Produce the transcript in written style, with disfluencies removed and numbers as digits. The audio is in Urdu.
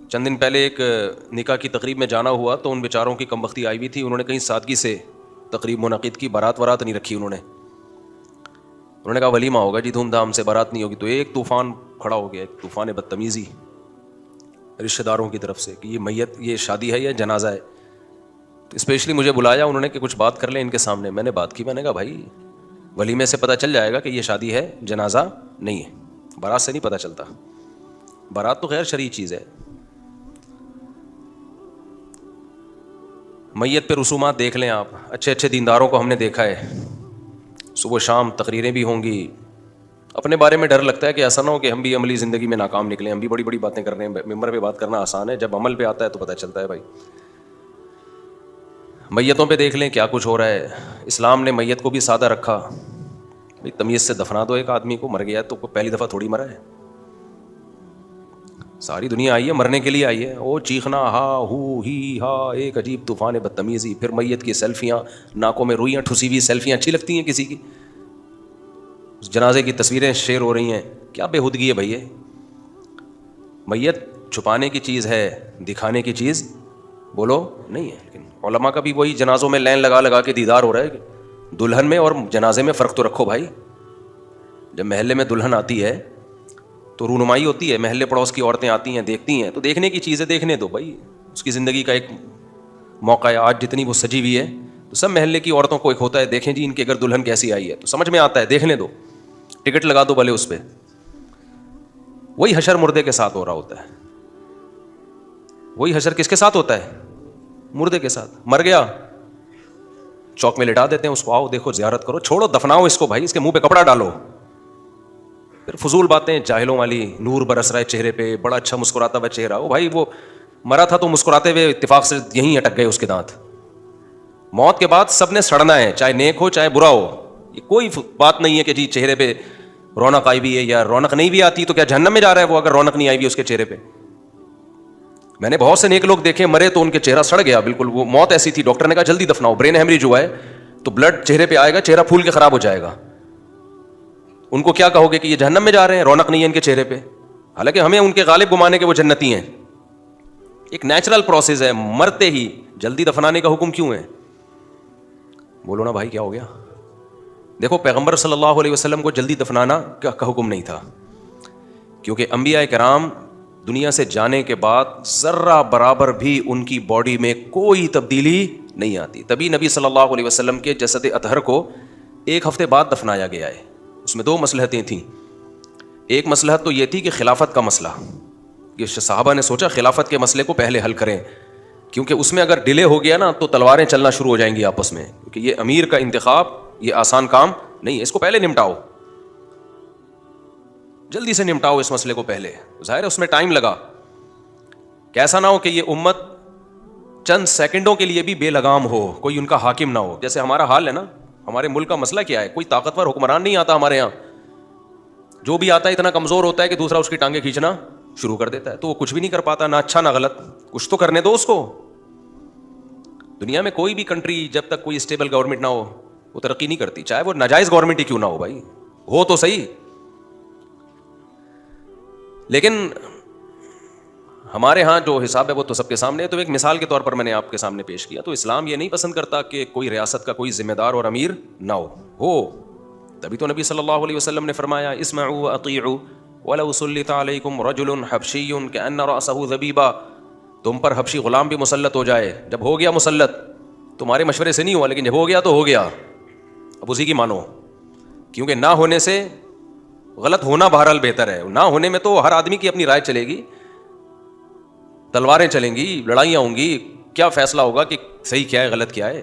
چند دن پہلے ایک نکاح کی تقریب میں جانا ہوا تو ان بیچاروں کی کم بختی آئی ہوئی تھی. انہوں نے کہیں سادگی سے تقریب منعقد کی, بارات وارات نہیں رکھی. انہوں نے کہا ولیمہ ہوگا جی, دھوم دھام سے, بارات نہیں ہوگی. تو ایک طوفان کھڑا ہو گیا, ایک طوفان بدتمیزی رشتہ داروں کی طرف سے کہ یہ میت, یہ شادی ہے یا جنازہ ہے. تو اسپیشلی مجھے بلایا انہوں نے کہ کچھ بات کر لیں ان کے سامنے. میں نے بات کی, میں نے کہا بھائی ولیمے سے پتہ چل جائے گا کہ یہ شادی ہے, جنازہ نہیں ہے. بارات سے نہیں پتہ چلتا. بارات تو غیر شرعی چیز ہے. میت پہ رسومات دیکھ لیں آپ, اچھے اچھے دینداروں کو ہم نے دیکھا ہے, صبح شام تقریریں بھی ہوں گی. اپنے بارے میں ڈر لگتا ہے کہ ایسا نہ ہو کہ ہم بھی عملی زندگی میں ناکام نکلیں. ہم بھی بڑی بڑی باتیں کر رہے ہیں, ممبر پہ بات کرنا آسان ہے, جب عمل پہ آتا ہے تو پتہ چلتا ہے. بھائی میتوں پہ دیکھ لیں کیا کچھ ہو رہا ہے. اسلام نے میت کو بھی سادہ رکھا. بھائی تمیز سے دفنا دو ایک آدمی کو, مر گیا تو پہلی دفعہ تھوڑی مرا ہے. ساری دنیا آئی ہے مرنے کے لیے آئی ہے. وہ چیخنا ہا ہو ہی ہا, ایک عجیب طوفان بدتمیزی. پھر میت کی سیلفیاں, ناکوں میں روئیاں ٹھسی ہوئی سیلفیاں اچھی لگتی ہیں کسی کی. جنازے کی تصویریں شیئر ہو رہی ہیں. کیا بےہودگی ہے بھائی. میت چھپانے کی چیز ہے, دکھانے کی چیز بولو نہیں ہے. لیکن علماء کا بھی وہی جنازوں میں لائن لگا لگا کے دیدار ہو رہا ہے کہ دلہن میں اور جنازے میں فرق تو رکھو بھائی. جب محلے میں دلہن آتی ہے تو رونمائی ہوتی ہے, محلے پڑوس کی عورتیں آتی ہیں, دیکھتی ہیں, تو دیکھنے کی چیز ہے, دیکھنے دو بھائی. اس کی زندگی کا ایک موقع ہے. آج جتنی وہ سجی ہوئی ہے تو سب محلے کی عورتوں کو ایک ہوتا ہے, دیکھیں جی ان کے گھر دلہن کیسی آئی ہے, تو سمجھ میں آتا ہے, دیکھنے دو, ٹکٹ لگا دو بھلے اس پہ. وہی حشر مردے کے ساتھ ہو رہا ہوتا ہے. وہی حشر کس کے ساتھ ہوتا ہے؟ مردے کے ساتھ. مر گیا, چوک میں لٹا دیتے ہیں اس کو, آؤ دیکھو زیارت کرو, چھوڑو دفناؤ اس کو بھائی, اس کے منہ پہ کپڑا ڈالو. پھر فضول باتیں جاہلوں والی, نور برس رہا ہے چہرے پہ, بڑا اچھا مسکراتا ہوا چہرہ. او بھائی وہ مرا تھا تو مسکراتے ہوئے اتفاق سے یہیں اٹک گئے اس کے دانت. موت کے بعد سب نے سڑنا ہے, چاہے نیک ہو چاہے برا ہو. یہ کوئی بات نہیں ہے کہ جی چہرے پہ رونق آئی بھی ہے یا رونق نہیں بھی آتی تو کیا جہنم میں جا رہا ہے وہ, اگر رونق نہیں آئی بھی اس کے چہرے پہ. میں نے بہت سے نیک لوگ دیکھے مرے تو ان کے چہرہ سڑ گیا بالکل. وہ موت ایسی تھی, ڈاکٹر نے کہا جلدی دفناؤ, برین ہیمریج ہوا ہے تو بلڈ چہرے پہ آئے گا, چہرہ پھول کے خراب ہو جائے گا. ان کو کیا کہو گے کہ یہ جہنم میں جا رہے ہیں, رونق نہیں ہے ان کے چہرے پہ. حالانکہ ہمیں ان کے غالب گمانے کے وہ جنتی ہیں. ایک نیچرل پروسیس ہے, مرتے ہی جلدی دفنانے کا حکم کیوں ہے؟ بولو نا بھائی کیا ہو گیا. دیکھو پیغمبر صلی اللہ علیہ وسلم کو جلدی دفنانا کا حکم نہیں تھا, کیونکہ انبیاء کرام دنیا سے جانے کے بعد ذرہ برابر بھی ان کی باڈی میں کوئی تبدیلی نہیں آتی. تبھی نبی صلی اللہ علیہ وسلم کے جسد اطہر کو 1 ہفتے بعد دفنایا گیا ہے. اس میں 2 مصلحتیں تھیں. ایک مصلحت تو یہ تھی کہ خلافت کا مسئلہ, کہ صحابہ نے سوچا خلافت کے مسئلے کو پہلے حل کریں, کیونکہ اس میں اگر ڈیلے ہو گیا نا تو تلواریں چلنا شروع ہو جائیں گی آپس میں, کیونکہ یہ امیر کا انتخاب یہ آسان کام نہیں ہے. اس کو پہلے نمٹاؤ, جلدی سے نمٹاؤ اس مسئلے کو پہلے. ظاہر ہے اس میں ٹائم لگا, کیسا نہ ہو کہ یہ امت چند سیکنڈوں کے لیے بھی بے لگام ہو, کوئی ان کا حاکم نہ ہو. جیسے ہمارا حال ہے نا, ہمارے ملک کا مسئلہ کیا ہے, کوئی طاقتور حکمران نہیں آتا ہمارے یہاں. جو بھی آتا ہے اتنا کمزور ہوتا ہے کہ دوسرا اس کی ٹانگیں کھینچنا شروع کر دیتا ہے, تو وہ کچھ بھی نہیں کر پاتا, نہ اچھا نہ غلط. کچھ تو کرنے دو اس کو. دنیا میں کوئی بھی کنٹری جب تک کوئی اسٹیبل گورنمنٹ نہ ہو وہ ترقی نہیں کرتی, چاہے وہ ناجائز گورنمنٹ ہی کیوں نہ ہو بھائی, ہو تو صحیح. لیکن ہمارے ہاں جو حساب ہے وہ تو سب کے سامنے ہے. تو ایک مثال کے طور پر میں نے آپ کے سامنے پیش کیا. تو اسلام یہ نہیں پسند کرتا کہ کوئی ریاست کا کوئی ذمہ دار اور امیر نہ ہو. تبھی تو نبی صلی اللہ علیہ وسلم نے فرمایا اسمعوا واطیعوا ولو سلط علیکم رجل حبشی کأن رأسہ ذبیبہ. تم پر حبشی غلام بھی مسلط ہو جائے, جب ہو گیا مسلط, تمہارے مشورے سے نہیں ہوا, لیکن جب ہو گیا تو ہو گیا, اب اسی کی مانو. کیونکہ نہ ہونے سے غلط ہونا بہرحال بہتر ہے. نہ ہونے میں تو ہر آدمی کی اپنی رائے چلے گی, تلواریں چلیں گی, لڑائیاں ہوں گی, کیا فیصلہ ہوگا کہ صحیح کیا ہے غلط کیا ہے.